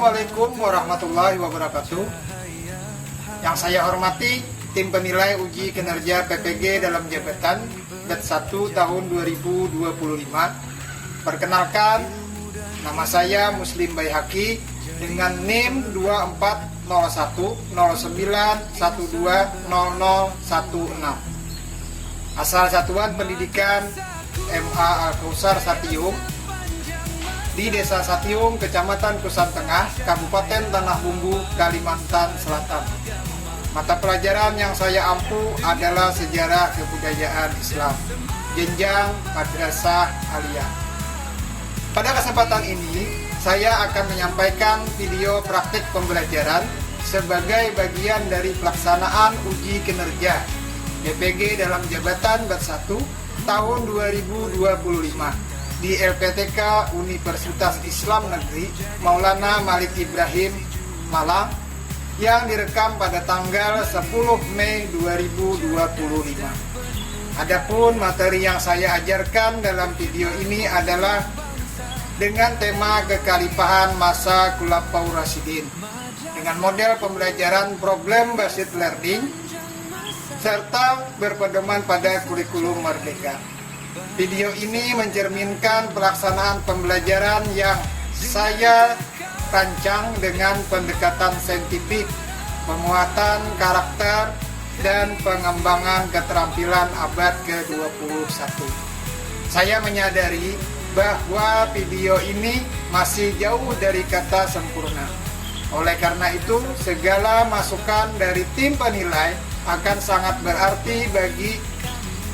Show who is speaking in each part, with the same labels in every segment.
Speaker 1: Assalamualaikum warahmatullahi wabarakatuh. Yang saya hormati tim penilai uji kinerja PPG dalam jabatan Bat 1 tahun 2025. Perkenalkan, nama saya Muslim Baihaqi dengan NIM 240191200016. Asal satuan pendidikan MA Al-Kausar Satiung di Desa Satiung, Kecamatan Kusan Tengah, Kabupaten Tanah Bumbu, Kalimantan Selatan. Mata pelajaran yang saya ampu adalah sejarah kebudayaan Islam, jenjang madrasah aliyah. Pada kesempatan ini, saya akan menyampaikan video praktik pembelajaran sebagai bagian dari pelaksanaan uji kinerja PPG dalam jabatan Bat 1 tahun 2025 di LPTK Universitas Islam Negeri Maulana Malik Ibrahim, Malang, yang direkam pada tanggal 10 Mei 2025. Adapun materi yang saya ajarkan dalam video ini adalah dengan tema kekhalifahan masa Khulafaur Rasyidin dengan model pembelajaran problem based learning serta berpedoman pada kurikulum Merdeka. Video ini mencerminkan pelaksanaan pembelajaran yang saya rancang dengan pendekatan saintifik, penguatan karakter, dan pengembangan keterampilan abad ke-21. Saya menyadari bahwa video ini masih jauh dari kata sempurna. Oleh karena itu, segala masukan dari tim penilai akan sangat berarti bagi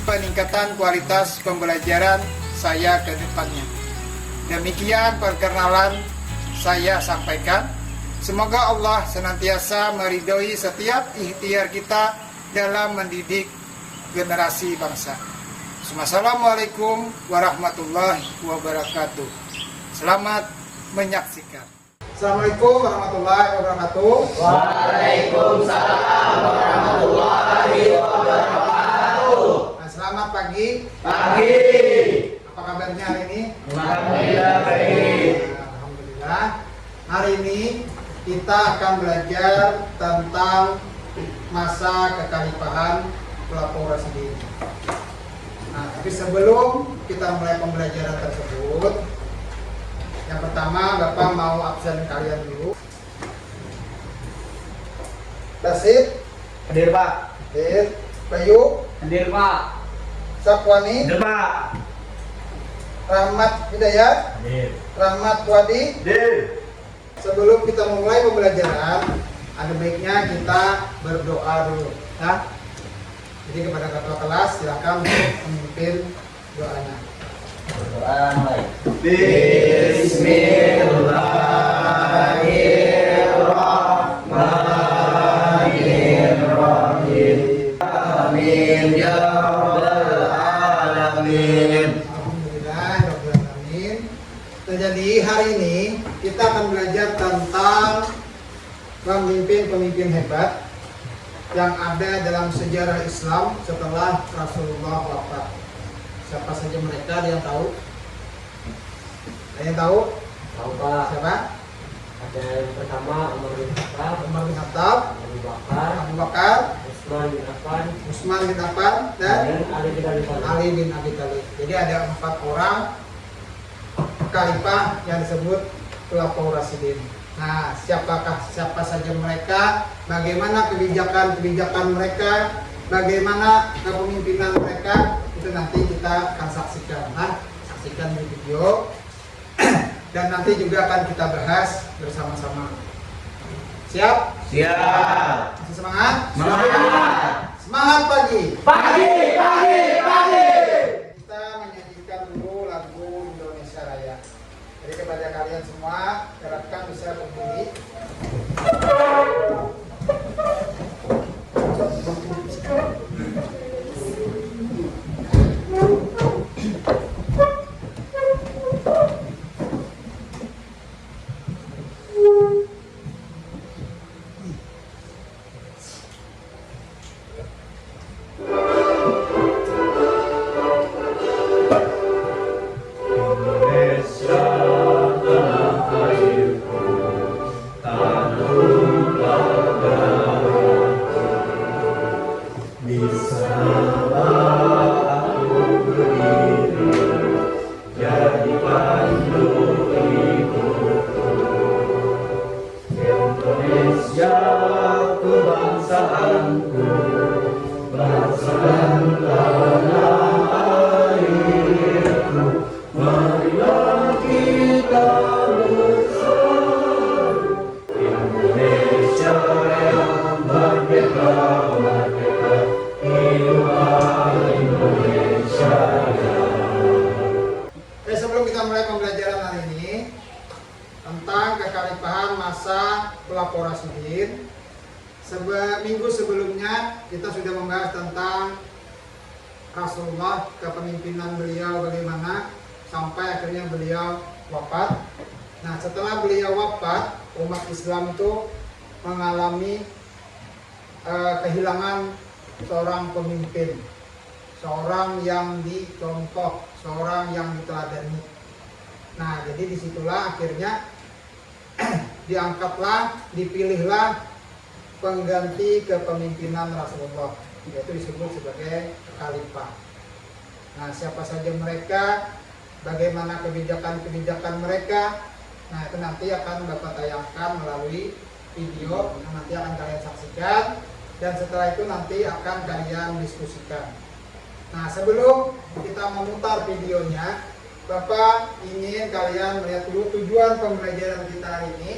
Speaker 1: peningkatan kualitas pembelajaran saya ke depannya. Demikian perkenalan saya sampaikan. Semoga Allah senantiasa meridhoi setiap ikhtiar kita dalam mendidik generasi bangsa. Assalamualaikum warahmatullahi wabarakatuh. Selamat menyaksikan. Assalamualaikum warahmatullahi wabarakatuh.
Speaker 2: Waalaikumsalam warahmatullahi wabarakatuh.
Speaker 1: Selamat pagi.
Speaker 2: Pagi.
Speaker 1: Apa kabarnya hari ini?
Speaker 2: Alhamdulillah baik.
Speaker 1: Alhamdulillah. Hari ini kita akan belajar tentang masa kekhalifahan Khulafaur Rasyidin. Nah, tapi sebelum kita mulai pembelajaran tersebut, yang pertama Bapak mau absen kalian dulu. Dasid,
Speaker 2: Hadir Pak.
Speaker 1: Hadir. Bayu,
Speaker 2: Hadir Pak.
Speaker 1: Sapwani,
Speaker 2: Hadir Pak.
Speaker 1: Rahmat Hidayat,
Speaker 2: Hadir.
Speaker 1: Rahmat Wadi.
Speaker 2: Hadir.
Speaker 1: Sebelum kita mulai pembelajaran, ada baiknya kita berdoa dulu, ya. Jadi kepada ketua kelas silakan untuk memimpin doanya.
Speaker 2: Berdoa mulai. Bismillahirrahmanirrahim. Amin ya rabbal alamin.
Speaker 1: Alhamdulillahirrahmanirrahim. Jadi hari ini kita akan belajar tentang pemimpin-pemimpin hebat yang ada dalam sejarah Islam setelah Rasulullah wafat. Siapa saja mereka? Ada yang tahu? Ada yang tahu?
Speaker 2: Tahu Pak.
Speaker 1: Siapa?
Speaker 2: Ada yang pertama Umar bin Khattab,
Speaker 1: Umar bin Khattab,
Speaker 2: Abu Bakar,
Speaker 1: Abu Bakar,
Speaker 2: Utsman bin Affan,
Speaker 1: Utsman bin Affan, dan
Speaker 2: Ali bin Abi Thalib.
Speaker 1: Ali bin Abi Thalib. Jadi ada 4 orang khalifah yang disebut Khulafaur Rasyidin. Nah, siapa saja mereka, bagaimana kebijakan mereka, bagaimana kepemimpinan mereka, itu nanti kita akan saksikan. Nah, saksikan di video dan nanti juga akan kita bahas bersama-sama. Siap?
Speaker 2: Siap.
Speaker 1: Masih semangat?
Speaker 2: Semangat.
Speaker 1: Semangat pagi.
Speaker 2: Pagi, pagi, pagi.
Speaker 1: Kita menyanyikan dulu lagu Indonesia Raya. Jadi kepada kalian semua, harapkan bisa berdiri.
Speaker 2: Tuhanku, bangsa dan tanah airku, marilah kita bersatu. Indonesia yang merdeka, merdeka, hiduplah Indonesia.
Speaker 1: Sebelum kita mulai pembelajaran hari ini tentang kekhalifahan masa Khulafaur Rasyidin, minggu sebelumnya kita sudah membahas tentang Rasulullah, kepemimpinan beliau bagaimana sampai akhirnya beliau wafat. Nah, setelah beliau wafat, umat Islam itu mengalami kehilangan seorang pemimpin, seorang yang dicontoh, seorang yang diteladani. Nah, jadi disitulah akhirnya diangkatlah, dipilihlah pengganti kepemimpinan Rasulullah, yaitu disebut sebagai khalifah. Nah, siapa saja mereka, bagaimana kebijakan-kebijakan mereka, nah itu nanti akan Bapak tayangkan melalui video yang nanti akan kalian saksikan, dan setelah itu nanti akan kalian diskusikan. Nah, sebelum kita memutar videonya, Bapak ingin kalian melihat dulu tujuan pembelajaran kita hari ini.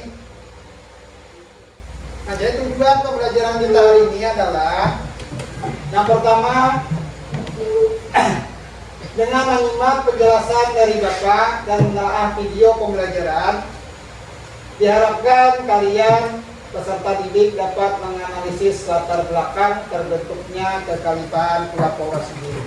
Speaker 1: Nah, jadi tujuan pembelajaran kita hari ini adalah yang pertama, dengan menyimak penjelasan dari Bapak dan menelaah video pembelajaran, diharapkan kalian peserta didik dapat menganalisis latar belakang terbentuknya kekhalifahan Khulafaur Rasyidin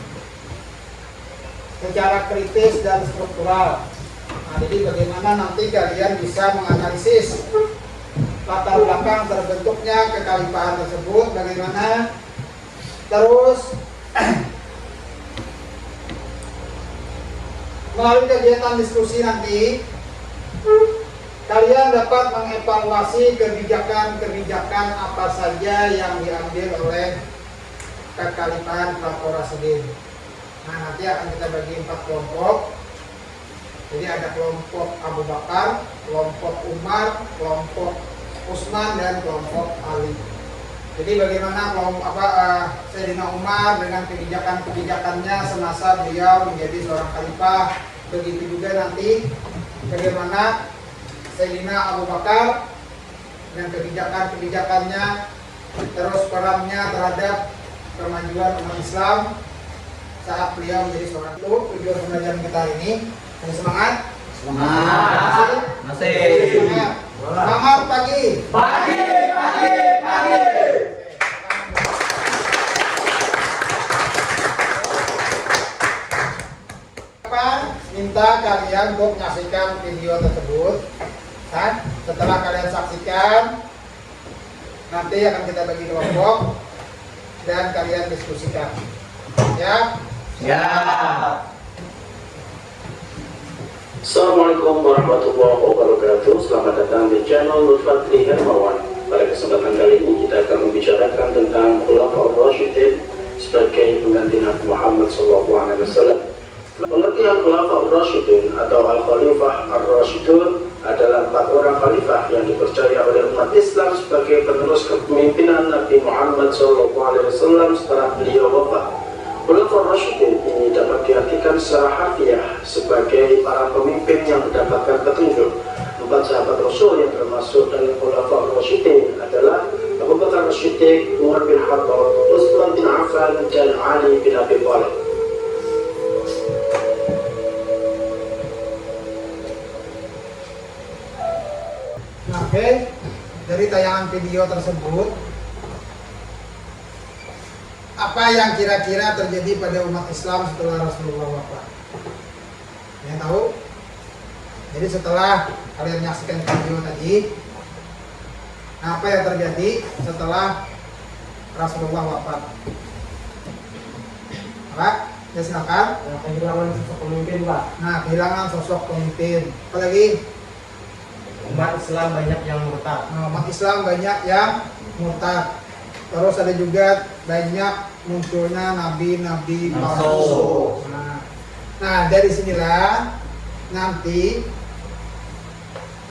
Speaker 1: secara kritis dan struktural. Nah, jadi bagaimana nanti kalian bisa menganalisis latar belakang terbentuknya kekhalifahan tersebut, bagaimana terus melalui kegiatan diskusi nanti kalian dapat mengevaluasi kebijakan-kebijakan apa saja yang diambil oleh kekhalifahan Khulafaur Rasyidin. Nah, nanti akan kita bagi 4 kelompok. Jadi ada kelompok Abu Bakar, kelompok Umar, kelompok Utsman, dan kelompok Ali. Jadi bagaimana Sayyidina Umar dengan kebijakan-kebijakannya semasa beliau menjadi seorang khalifah. Begitu juga nanti bagaimana Sayyidina Abu Bakar dengan kebijakan-kebijakannya, terus perannya terhadap kemajuan umat Islam saat beliau menjadi seorang. Itu tujuan pembelajaran kita hari ini. Masih semangat?
Speaker 2: Semangat. Masih.
Speaker 1: Semangat. Selamat pagi.
Speaker 2: Pagi, pagi, pagi.
Speaker 1: Minta kalian untuk menyaksikan video tersebut. Dan setelah kalian saksikan, nanti akan kita bagi kelompok dan kalian diskusikan. Ya?
Speaker 2: Ya.
Speaker 3: Assalamualaikum warahmatullahi wabarakatuh. Selamat datang di channel Lutfatli Hermawan. Pada kesempatan kali ini kita akan membicarakan tentang Khulafaur Rasyidin sebagai pengganti Nabi Muhammad SAW. Pengertian Khulafaur Rasyidin atau Al-Khalifah Ar-Rasyidun adalah 4 orang khalifah yang dipercaya oleh umat Islam sebagai penerus kepemimpinan Nabi Muhammad SAW setelah beliau wafat. Khulafaur Rasyidin ini dapat diartikan secara harfiah sebagai para pemimpin yang mendapatkan petunjuk. 4 sahabat Rasul yang termasuk dalam Khulafaur Rasyidin adalah Abu Bakar As-Siddiq, Umar bin Khattab, Utsman bin Affan, dan Ali bin Abi Thalib.
Speaker 1: Nah, oke. Dari tayangan video tersebut, apa yang kira-kira terjadi pada umat Islam setelah Rasulullah wafat? Yang tahu? Jadi setelah kalian menyaksikan video tadi, apa yang terjadi setelah Rasulullah wafat? Apa? Ya silakan.
Speaker 2: Kehilangan sosok pemimpin, Pak.
Speaker 1: Nah, kehilangan sosok pemimpin. Apa lagi?
Speaker 2: Umat Islam banyak yang murtad.
Speaker 1: Nah, umat Islam banyak yang murtad. Terus ada juga banyak munculnya nabi-nabi palsu. Nah, dari sinilah nanti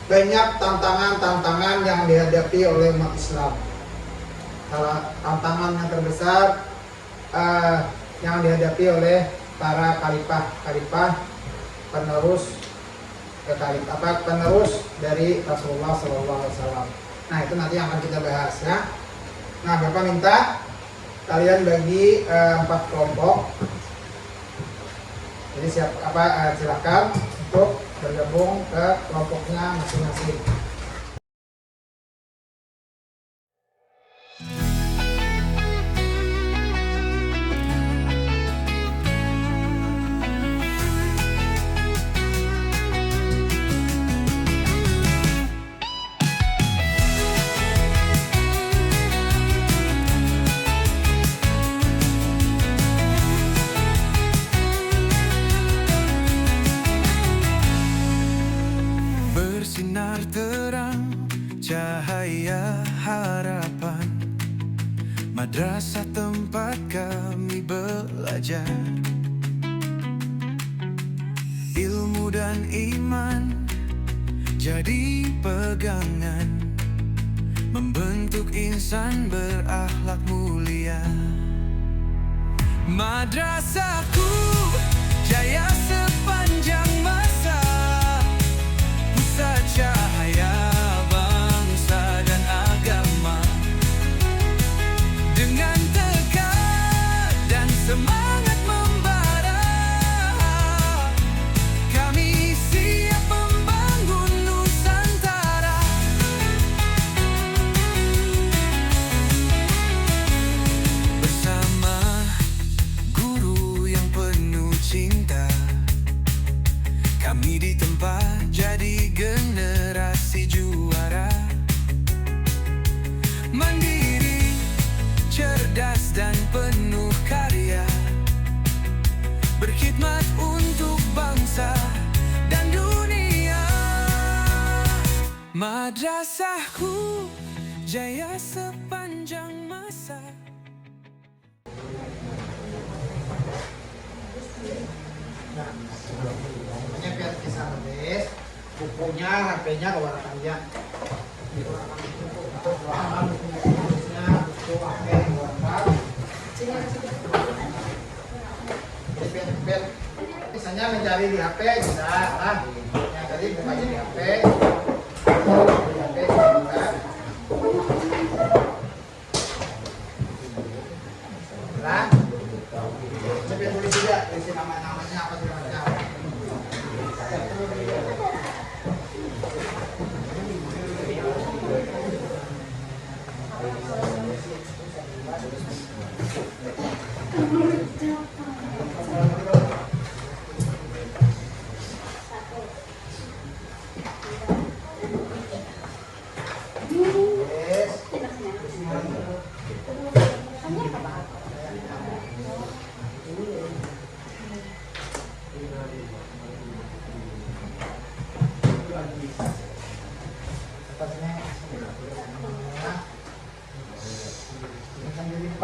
Speaker 1: banyak tantangan-tantangan yang dihadapi oleh umat Islam. salah tantangan yang terbesar yang dihadapi oleh para khalifah penerus penerus dari Rasulullah SAW. Nah, itu nanti yang akan kita bahas ya. Nah, Bapak minta kalian bagi 4 kelompok. Jadi silakan untuk bergabung ke kelompoknya masing-masing.
Speaker 4: Bersinar terang cahaya harapan, madrasah tempat kami belajar ilmu dan iman jadi pegangan, membentuk insan berakhlak mulia. Madrasahku jaya sepanjang masa, pusat cahaya bangsa dan agama. Dengan tekad dan semangat membara, kami siap membangun Nusantara. Bersama guru yang penuh cinta, kami ditempa jadi generasi juara, mandiri, cerdas dan penuh karya, berkhidmat untuk bangsa dan dunia. Madrasahku jaya sepanjang masa.
Speaker 1: Ini biar bisa nulis, bukunya, HP-nya keluarkan aja. Buku HP keluarkan. Misalnya mencari di HP bisa lah. Yang tadi bukanya di HP. Di HP bisa. Lah. Coba tulis juga, tulis namanya apa segala macam.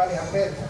Speaker 1: Paling HP bisa.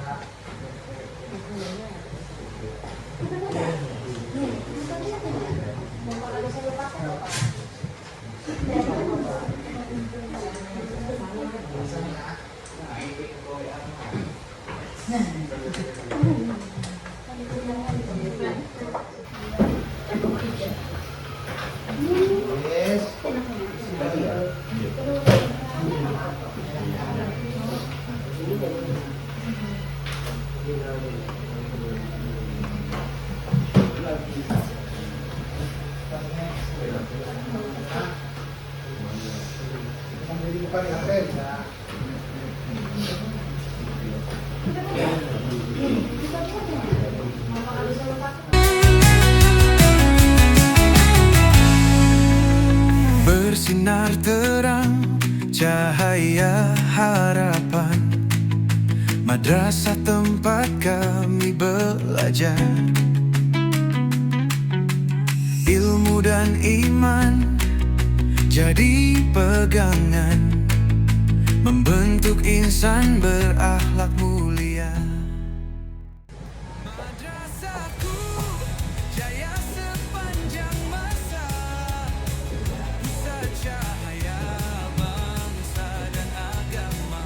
Speaker 1: Paling HP bisa.
Speaker 4: Bersinar terang cahaya harapan, madrasah tempat kami belajar ilmu dan iman jadi pegangan, membentuk insan berakhlak mulia. Madrasahku jaya sepanjang masa, pusat cahaya bangsa dan agama.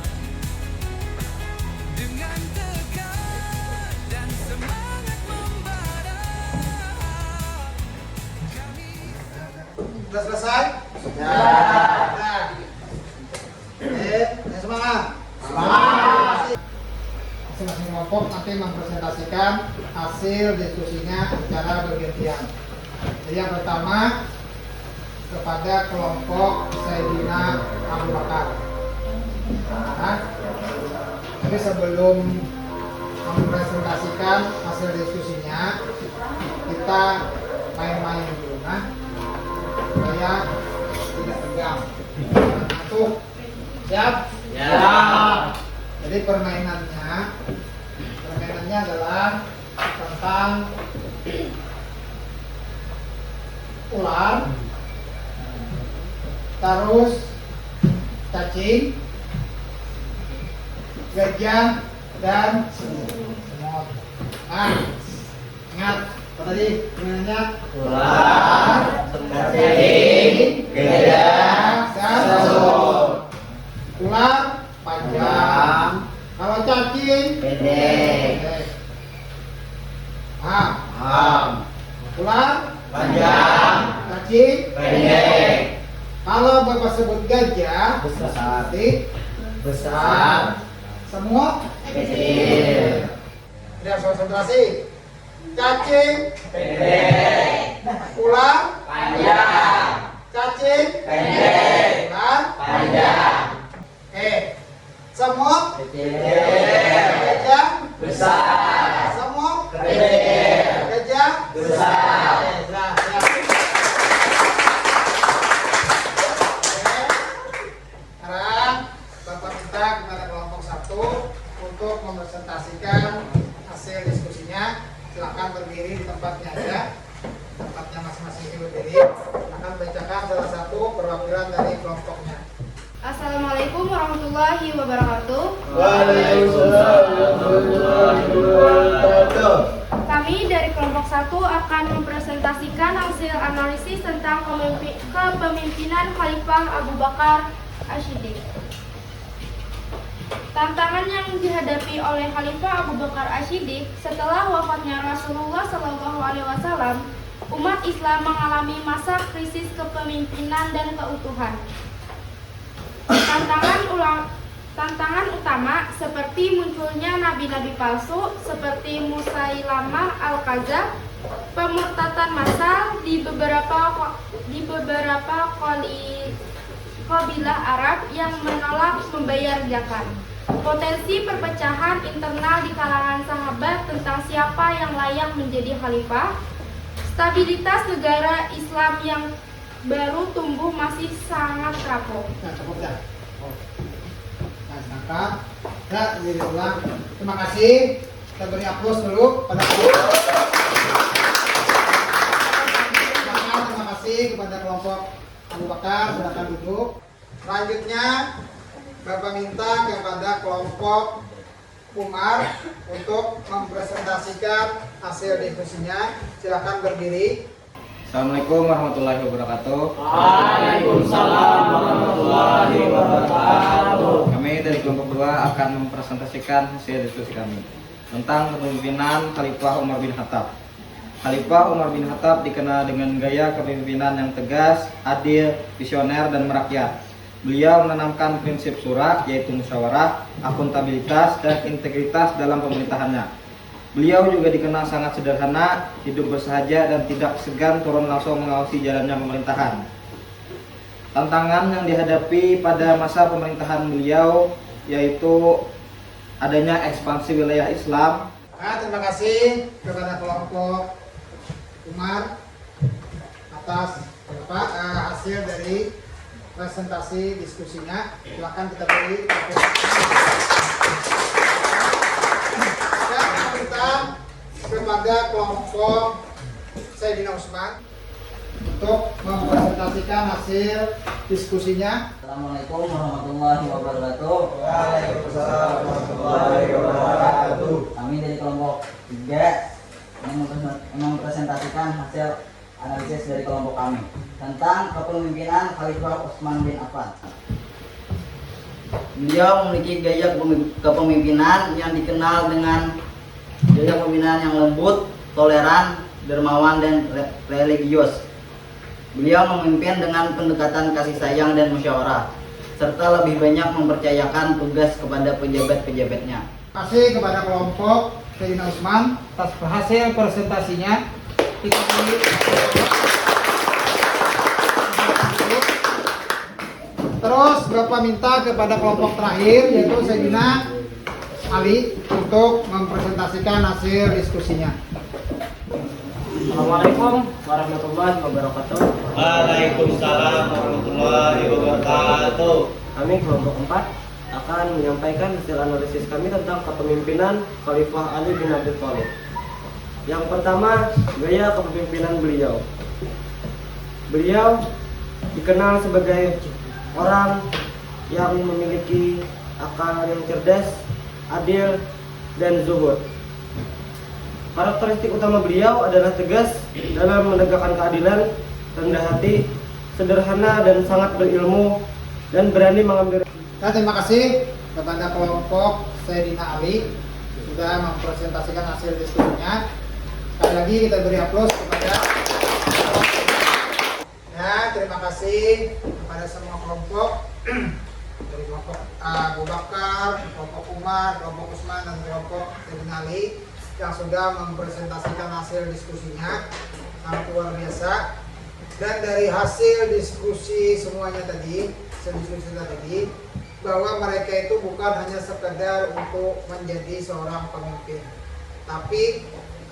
Speaker 1: selesai? Sudah. Nah. Semangat. Semangat. Masing-masing kelompok nanti mempresentasikan hasil diskusinya secara bergantian. Jadi yang pertama kepada kelompok Sayyidina Abu Bakar. Nah, jadi sebelum mempresentasikan hasil diskusinya, kita main-main dulu, nah, supaya tidak tegang. Ngantuk, siap?
Speaker 2: Ya.
Speaker 1: Jadi permainannya adalah tentang ular, terus cacing, gajah, dan semut. Nah, ingat apa tadi permainannya?
Speaker 2: Ular, cacing, gajah,
Speaker 1: dan semut. Ular panjang, kalau cacing
Speaker 2: pendek.
Speaker 1: Ular
Speaker 2: Panjang.
Speaker 1: cacing
Speaker 2: Pendek.
Speaker 1: Kalau Bapak sebut gajah
Speaker 2: Besar.
Speaker 1: berarti besar, semut
Speaker 2: Kecil.
Speaker 1: Lihat konsentrasi. Cacing
Speaker 2: Pendek.
Speaker 1: ular
Speaker 2: Panjang.
Speaker 1: cacing
Speaker 2: Pendek.
Speaker 1: ular
Speaker 2: Panjang.
Speaker 1: semut
Speaker 2: Kecil.
Speaker 1: gajah
Speaker 2: Besar.
Speaker 1: semut
Speaker 2: Kecil.
Speaker 1: gajah
Speaker 2: Besar.
Speaker 1: Nah, siap. Sekarang Bapak minta kepada kelompok 1 untuk mempresentasikan hasil diskusinya. Silakan berdiri di tempatnya aja, tempatnya masing-masing berdiri. Akan bacakan salah satu perwakilan dari kelompoknya.
Speaker 5: Assalamualaikum warahmatullahi wabarakatuh.
Speaker 2: Waalaikumsalam warahmatullahi wabarakatuh.
Speaker 5: Kami dari kelompok 1 akan mempresentasikan hasil analisis tentang kepemimpinan Khalifah Abu Bakar Ash-Shiddiq. Tantangan yang dihadapi oleh Khalifah Abu Bakar Ash-Shiddiq setelah wafatnya Rasulullah SAW, umat Islam mengalami masa krisis kepemimpinan dan keutuhan. Tantangan utama seperti munculnya nabi-nabi palsu seperti Musailamah al-Kadzab, pemurtadan massal di beberapa kabilah Arab yang menolak membayar zakat, potensi perpecahan internal di kalangan sahabat tentang siapa yang layak menjadi khalifah, stabilitas negara Islam yang baru tumbuh masih sangat rapuh.
Speaker 1: Nah, cukup ya. Nah, sangka. Nah, berdiri ulang. Terima kasih. Kita beri aplaus dulu pada terima kasih kepada kelompok Abu Bakar. Silakan duduk. Selanjutnya Bapak minta kepada kelompok Umar untuk mempresentasikan hasil diskusinya. Silakan berdiri.
Speaker 6: Assalamualaikum warahmatullahi wabarakatuh.
Speaker 2: Waalaikumsalam warahmatullahi wabarakatuh.
Speaker 6: Kami dari kelompok 2 akan mempresentasikan hasil diskusi kami tentang kepemimpinan Khalifah Umar bin Khattab. Khalifah Umar bin Khattab dikenal dengan gaya kepemimpinan yang tegas, adil, visioner, dan merakyat. Beliau menanamkan prinsip syura, yaitu musyawarah, akuntabilitas, dan integritas dalam pemerintahannya. Beliau juga dikenal sangat sederhana, hidup bersahaja, dan tidak segan turun langsung mengawasi jalannya pemerintahan. Tantangan yang dihadapi pada masa pemerintahan beliau yaitu adanya ekspansi wilayah Islam.
Speaker 1: Nah, terima kasih kepada kelompok Umar atas hasil dari presentasi diskusinya. Silakan kita beri kita kepada kelompok Sayyidina Utsman untuk mempresentasikan hasil diskusinya.
Speaker 7: Assalamualaikum warahmatullahi wabarakatuh.
Speaker 2: Waalaikumsalam warahmatullahi wabarakatuh.
Speaker 7: Kami dari kelompok 3 mempresentasikan hasil analisis dari kelompok kami tentang kepemimpinan Khalifah Utsman bin Affan. Beliau memiliki gaya kepemimpinan yang dikenal dengan gaya kepemimpinan yang lembut, toleran, dermawan, dan religius. Beliau memimpin dengan pendekatan kasih sayang dan musyawarah, serta lebih banyak mempercayakan tugas kepada pejabat-pejabatnya.
Speaker 1: Terima kasih kepada kelompok Sayyidina Utsman atas hasil presentasinya. Kita beri terus Bapak minta kepada kelompok terakhir yaitu Sayyidina Ali untuk mempresentasikan hasil diskusinya.
Speaker 8: Assalamualaikum warahmatullahi wabarakatuh.
Speaker 2: Waalaikumsalam warahmatullahi wabarakatuh.
Speaker 8: Kami kelompok 4 akan menyampaikan hasil analisis kami tentang kepemimpinan Khalifah Ali bin Abi Thalib. Yang pertama, gaya kepemimpinan beliau. Beliau dikenal sebagai orang yang memiliki akal yang cerdas, adil, dan zuhud. Karakteristik utama beliau adalah tegas dalam menegakkan keadilan, rendah hati, sederhana dan sangat berilmu, dan berani mengambil.
Speaker 1: Terima kasih kepada kelompok Sayyidina Ali sudah mempresentasikan hasil diskusinya. Sekali lagi kita beri aplaus kepada. Ya, terima kasih kepada semua kelompok dari kelompok Abu Bakar, kelompok Umar, kelompok Utsman, dan kelompok Sayyidina Ali yang sudah mempresentasikan hasil diskusinya. Sangat luar biasa. Dan dari hasil diskusi semuanya tadi, bahwa mereka itu bukan hanya sekedar untuk menjadi seorang pemimpin, tapi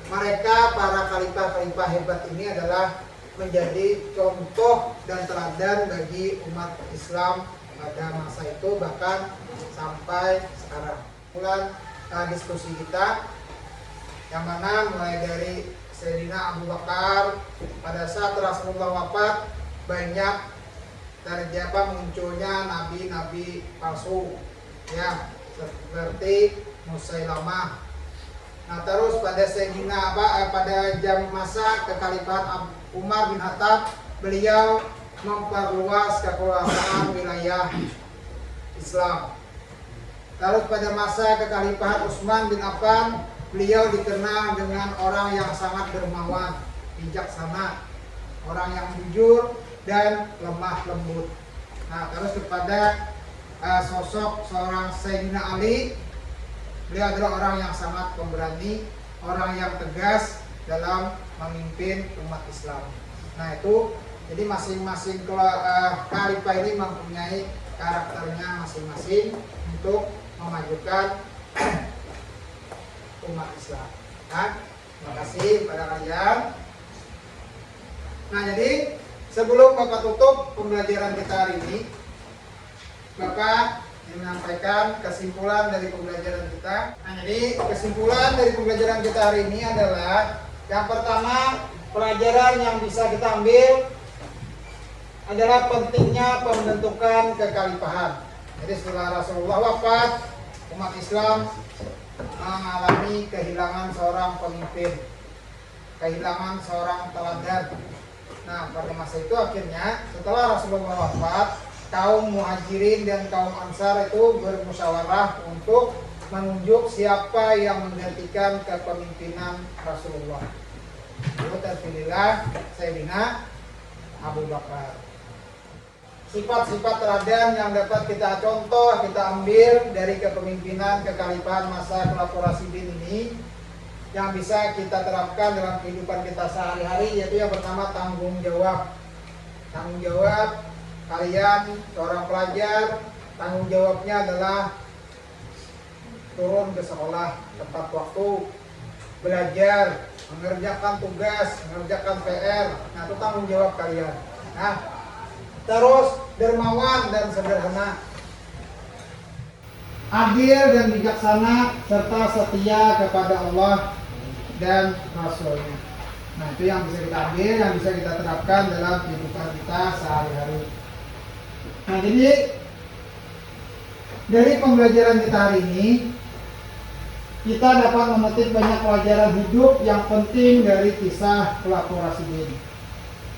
Speaker 1: mereka para khalifah-khalifah hebat ini adalah menjadi contoh dan teladan bagi umat Islam pada masa itu bahkan sampai sekarang. Mulai diskusi kita yang mana mulai dari Sayyidina Abu Bakar pada saat Rasulullah wafat banyak terjadi munculnya nabi-nabi palsu ya seperti Musailamah. Nah terus pada Sayyidina pada masa kekhalifahan Umar bin Khattab beliau memperluas kekuasaan wilayah Islam. Terus pada masa kekhalifahan Utsman bin Affan beliau dikenal dengan orang yang sangat dermawan, bijaksana, orang yang jujur dan lemah lembut. Nah, terus kepada sosok seorang Sayyidina Ali, beliau adalah orang yang sangat pemberani, orang yang tegas dalam memimpin umat Islam. Nah, itu jadi masing-masing khalifah ini mempunyai karakternya masing-masing untuk memajukan umat Islam. Nah, terima kasih pada kalian. Nah, jadi sebelum Bapak tutup pembelajaran kita hari ini, Bapak menyampaikan kesimpulan dari pembelajaran kita. Nah, jadi kesimpulan dari pembelajaran kita hari ini adalah yang pertama, pelajaran yang bisa kita ambil adalah pentingnya pembentukan kekhalifahan. Jadi setelah Rasulullah wafat, umat Islam mengalami kehilangan seorang pemimpin, kehilangan seorang teladan. Nah, pada masa itu akhirnya setelah Rasulullah wafat, kaum Muhajirin dan kaum Ansar itu bermusyawarah untuk menunjuk siapa yang menggantikan kepemimpinan Rasulullah. Lalu terpilihlah Sayyidina Abu Bakar. Sifat-sifat teladan yang dapat kita contoh, kita ambil dari kepemimpinan kekhalifahan masa Khulafaur Rasyidin ini yang bisa kita terapkan dalam kehidupan kita sehari-hari, yaitu yang pertama tanggung jawab. Tanggung jawab kalian seorang pelajar, tanggung jawabnya adalah turun ke sekolah tepat waktu, belajar, mengerjakan tugas, mengerjakan PR. Nah, itu tanggung jawab kalian. Nah, terus dermawan dan sederhana, adil dan bijaksana, serta setia kepada Allah dan Rasulnya. Nah, itu yang bisa kita ambil, yang bisa kita terapkan dalam kehidupan kita sehari-hari. Nah, jadi dari pembelajaran kita hari ini, kita dapat memetik banyak pelajaran hidup yang penting dari kisah Khulafaur Rasyidin.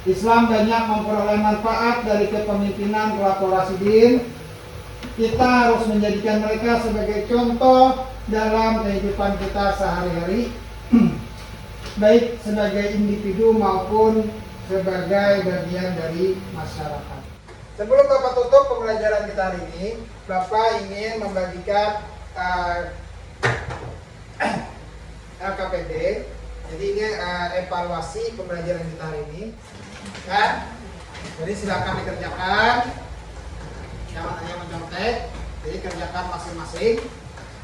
Speaker 1: Islam banyak memperoleh manfaat dari kepemimpinan Khulafaur Rasyidin. Kita harus menjadikan mereka sebagai contoh dalam kehidupan kita sehari-hari, baik sebagai individu maupun sebagai bagian dari masyarakat. Sebelum Bapak tutup pembelajaran kita hari ini, Bapak ingin membagikan LKPD. Jadi ini evaluasi pembelajaran kita hari ini. Kan? Jadi silakan dikerjakan. Jangan hanya mencontek. Jadi kerjakan masing-masing.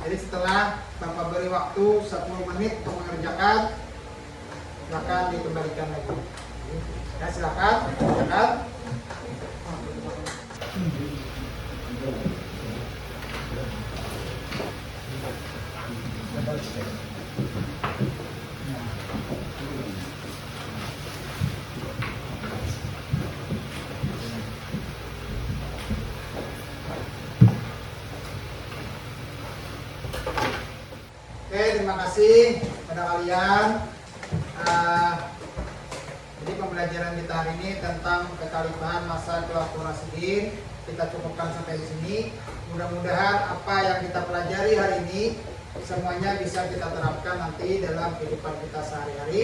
Speaker 1: Jadi setelah Bapak beri waktu 10 menit untuk mengerjakan, silakan dikembalikan lagi. Ya, silakan kerjakan. Oke, terima kasih pada kalian. Jadi pembelajaran kita hari ini tentang kekhalifahan masa Khulafaur Rasyidin kita cukupkan sampai di sini. Mudah-mudahan apa yang kita pelajari hari ini semuanya bisa kita terapkan nanti dalam kehidupan kita sehari-hari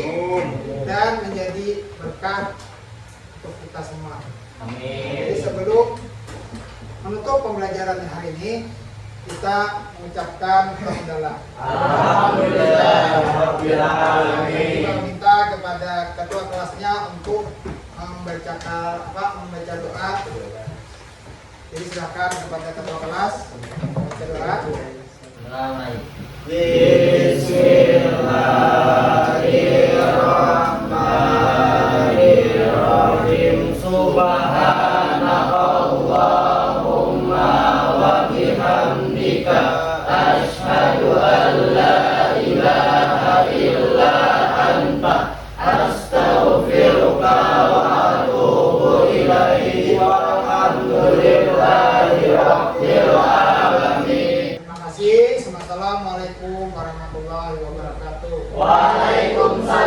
Speaker 1: dan menjadi berkah untuk kita semua. Jadi sebelum menutup pembelajaran hari ini, kita mengucapkan hamdalah. Alhamdulillah. Kita minta kepada ketua kelasnya untuk membaca doa. Jadi silakan kepada ketua kelas membaca doa.
Speaker 2: Bismillahirrahmanirrahim. Subhanakallahumma wa bihamdika asyhadu an la ilaha illa anta astaghfiruka wa atubu ilaihi walhamdulillahi rabbil alamin.
Speaker 1: Terima kasih. Assalamualaikum warahmatullahi wabarakatuh.
Speaker 2: Waalaikumsalam.